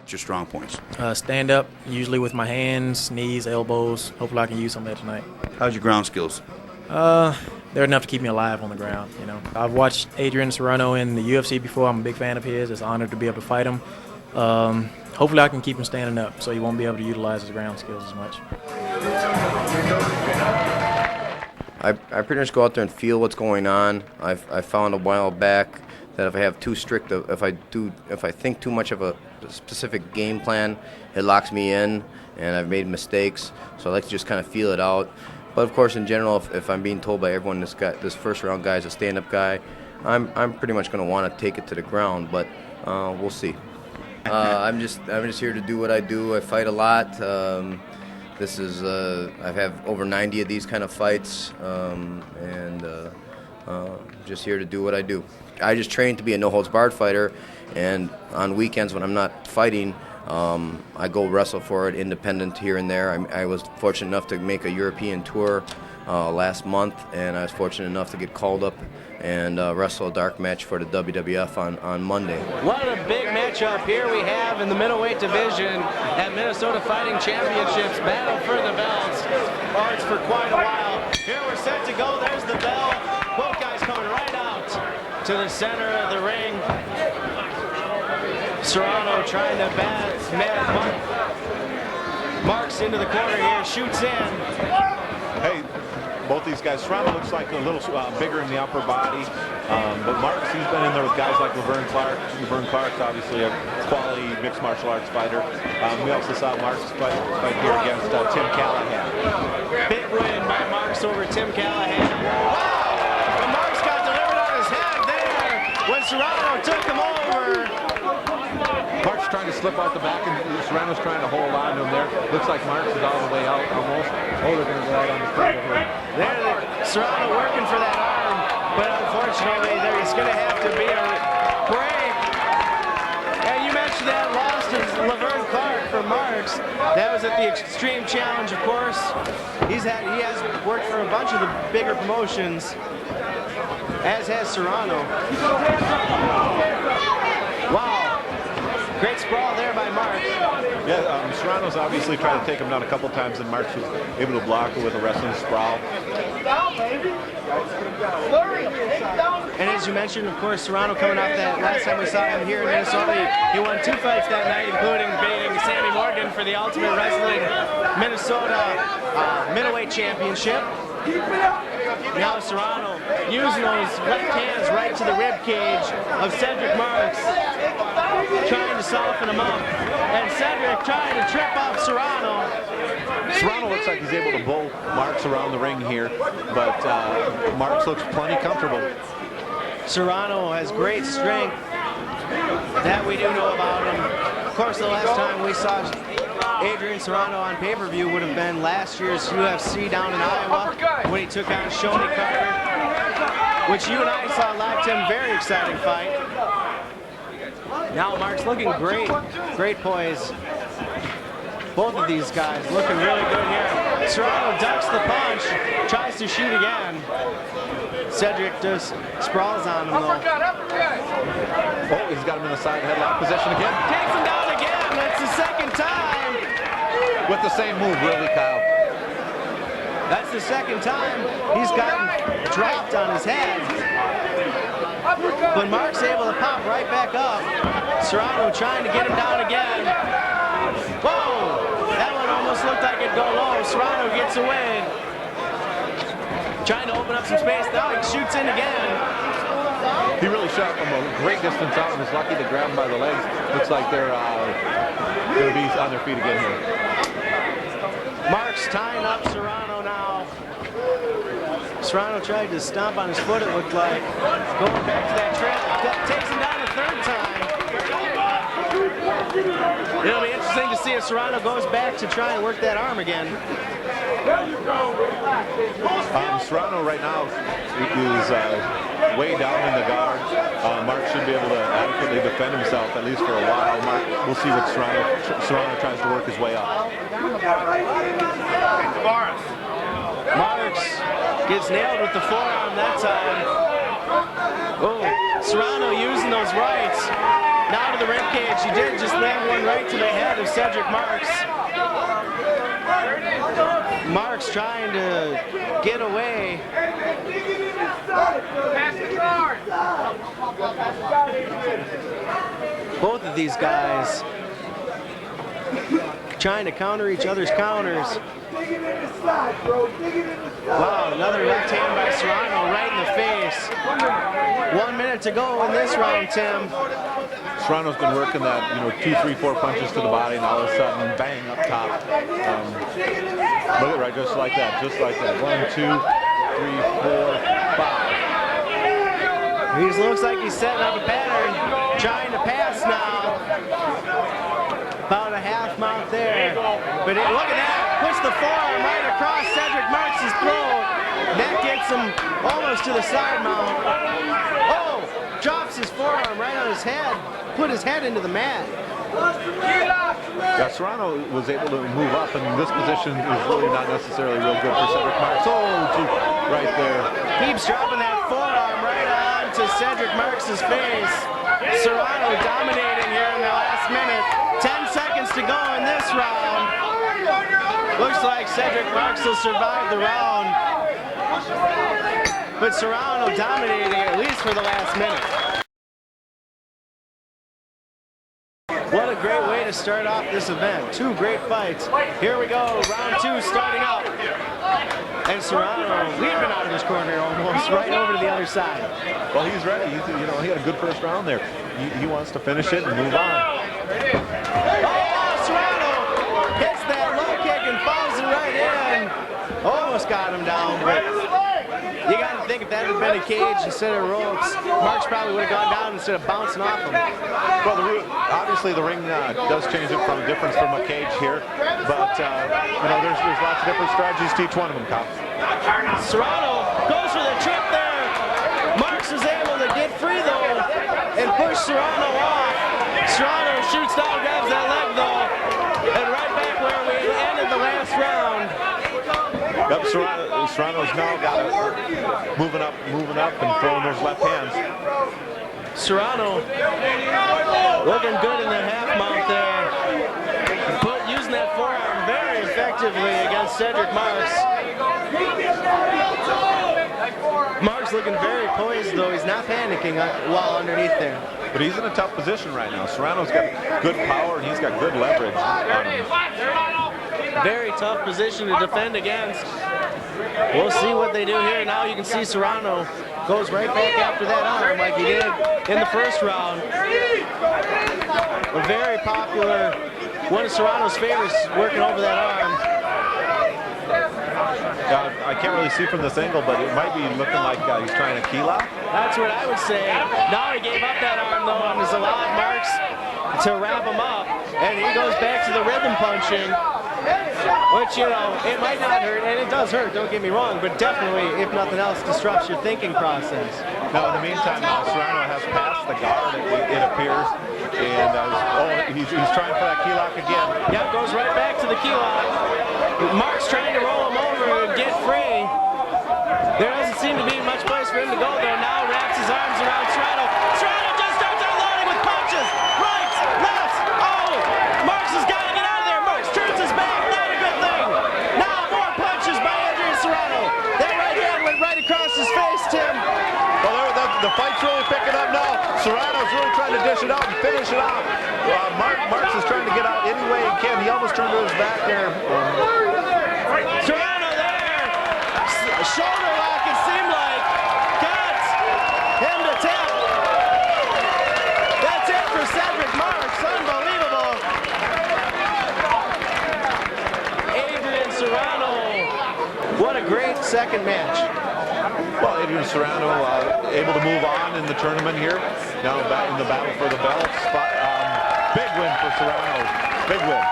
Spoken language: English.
What's your strong points? Stand up, usually with my hands, knees, elbows. Hopefully I can use some of that tonight. How's your ground skills? They're enough to keep me alive on the ground. I've watched Adrian Serrano in the UFC before. I'm a big fan of his. It's an honor to be able to fight him. Hopefully I can keep him standing up so he won't be able to utilize his ground skills as much. I pretty much go out there and feel what's going on. I found a while back that if I have too strict, if I think too much of a specific game plan, it locks me in, and I've made mistakes. So I like to just kind of feel it out. But of course, in general, if I'm being told by everyone this first round guy is a stand-up guy, I'm pretty much going to want to take it to the ground. But we'll see. I'm just here to do what I do. I fight a lot. I've had over 90 of these kind of fights, and just here to do what I do. I just train to be a no-holds-barred fighter, and on weekends when I'm not fighting, I go wrestle for it independent here and there. I was fortunate enough to make a European tour last month, and I was fortunate enough to get called up and wrestle a dark match for the WWF on Monday. What a big matchup here we have in the middleweight division at Minnesota Fighting Championships. Battle for the belts starts for quite a while. Here we're set to go. There's the bell. Both guys coming right out to the center of the ring. Serrano trying to bat Marks into the corner here, shoots in. Hey, both these guys, Serrano looks like a little bigger in the upper body, but Marks, he's been in there with guys like Laverne Clark. Laverne Clark's obviously a quality mixed martial arts fighter. We also saw Marks fight here against Tim Callahan. Big win by Marks over Tim Callahan. Wow! And Marks got delivered on his head there when Serrano took him over. Marks trying to slip out the back, and Serrano's trying to hold on to him there. Looks like Marks is all the way out almost. Oh, they're going to go out on the front of him. There, Serrano working for that arm, but unfortunately there's going to have to be a break. And you mentioned that loss to Laverne Clark for Marks. That was at the Extreme Challenge, of course. He has worked for a bunch of the bigger promotions, as has Serrano. Wow. Great sprawl there by Marks. Yeah, Serrano's obviously tried to take him down a couple times, and Marks was able to block it with a wrestling sprawl. And as you mentioned, of course, Serrano coming off that last time we saw him here in Minnesota, he won 2 fights that night, including beating Sammy Morgan for the Ultimate Wrestling Minnesota Middleweight Championship. Now Serrano using those left hands right to the rib cage of Cedric Marks, trying to soften him up, and Cedric trying to trip off Serrano. Serrano looks like he's able to bowl Marks around the ring here, but Marks looks plenty comfortable. Serrano has great strength. That we do know about him. Of course, the last time we saw Adrian Serrano on pay-per-view would have been last year's UFC down in Iowa when he took on Shoney Carter, which you and I saw live, Tim. Very exciting fight. Now Mark's looking great. Great poise. Both of these guys looking really good here. Serrano ducks the punch, tries to shoot again. Cedric just sprawls on him though. Oh, he's got him in the side headlock position again. Takes him down again. That's the second time. With the same move, really, Kyle. That's the second time he's gotten dropped on his head. But Mark's able to pop right back up. Serrano trying to get him down again. Whoa! That one almost looked like it'd go low. Serrano gets away. Trying to open up some space. Now he shoots in again. He really shot from a great distance out and was lucky to grab him by the legs. Looks like they're going to be on their feet again here. Mark's tying up Serrano now. Serrano tried to stomp on his foot, it looked like. Going back to that trap. That takes him down a third time. It'll be interesting to see if Serrano goes back to try and work that arm again. Serrano right now is way down in the guard. Mark should be able to adequately defend himself, at least for a while. We'll see what Serrano tries to work his way up. Marks gets nailed with the forearm that time. Oh, Serrano using those rights. Now to the rib cage. He did just land one right to the head of Cedric Marks. Marks trying to get away. Both of these guys trying to counter each other's counters. Wow, another left hand by Serrano right in the face. 1 minute to go in this round, Tim. Serrano's been working that, 2, 3, 4 punches to the body, and all of a sudden, bang, up top. Look at right, just like that, just like that. 1, 2, 3, 4, 5. He looks like he's setting up a pattern, trying to pass now. About a half mount there. But look at that, puts the forearm right across Cedric Marks' throat. That gets him almost to the side mount. Oh, drops his forearm right on his head, put his head into the mat. Yeah, Serrano was able to move up, and this position is really not necessarily real good for Cedric Marks. Oh, gee, right there. Keeps dropping that forearm right on to Cedric Marks' face. Serrano dominating here in the last minute. 10 seconds to go in this round. Looks like Cedric Marks will survive the round. But Serrano dominating at least for the last minute. What a great way to start off this event. 2 great fights. Here we go, round 2 starting up. And Serrano leaping out of his corner almost right over to the other side. Well, he's ready. He had a good first round there. He wants to finish it and move on. Oh, Serrano hits that low kick and follows it right in. Almost got him down, but you got to think if that had been a cage instead of ropes, Marks probably would have gone down instead of bouncing off him. Well, obviously the ring does change it from a difference from a cage here, but there's lots of different strategies to each one of them, Kyle. Serrano goes for the trip there. Marks is able to get free though and push Serrano off. Serrano shoots down, grabs that leg though, and right back where we ended the last round. Yep, Serrano's now got it, moving up and throwing those left hands. Serrano looking good in the half mount there. Using that forearm very effectively against Cedric Marks. Marks looking very poised though. He's not panicking while underneath there. But he's in a tough position right now. Serrano's got good power and he's got good leverage on him. Very tough position to defend against. We'll see what they do here. Now you can see Serrano goes right back after that arm like he did in the first round. A very popular, one of Serrano's favorites working over that arm. I can't really see from this angle, but it might be looking like he's trying to keel out. That's what I would say. Now he gave up that arm though and has allowed Marks to wrap him up. And he goes back to the rhythm punching. Which, it might not hurt, and it does hurt, don't get me wrong, but definitely, if nothing else, disrupts your thinking process. Now, in the meantime, Serrano has passed the guard, it appears, and he's trying for that key lock again. Yep, goes right back to the key lock. Mark's trying to roll him over and get free. There doesn't seem to be much place for him to go there. Now wraps his arms around Serrano. Serrano just starts unloading with punches. Right, left, oh! Marks has got to get out of there. Marks turns his back. Not a good thing. Now more punches by Adrian Serrano. That right hand went right across his face, Tim. Well, the fight's really picking up now. Serrano's really trying to dish it out and finish it off. Marks is trying to get out any way he can. He almost turned to his back there. Serrano there. Shoulder lock, it seemed like. Got him to tap. That's it for Cedric Marks. Unbelievable. Adrian Serrano. What a great second match. Well, Adrian Serrano able to move on in the tournament here. Now back in the battle for the belts. Big win for Serrano. Big win.